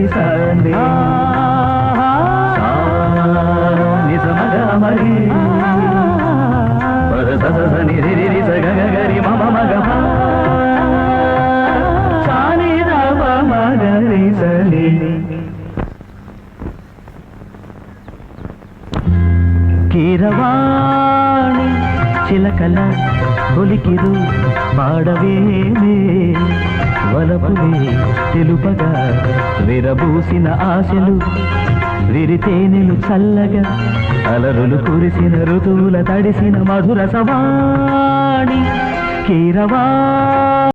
సందే నిజమగా మరి సని రి సగరి మమ మగ సాని రమ మగరి సని కీరవాణి చిలకల కొలికిరు పాడవేమే వలపులే తెలుపగా విరబూసిన ఆశలు విరితేనెలు చల్లగా అలరులు కురిసిన ఋతువుల తడిసిన మధుర సవాణి కీరవా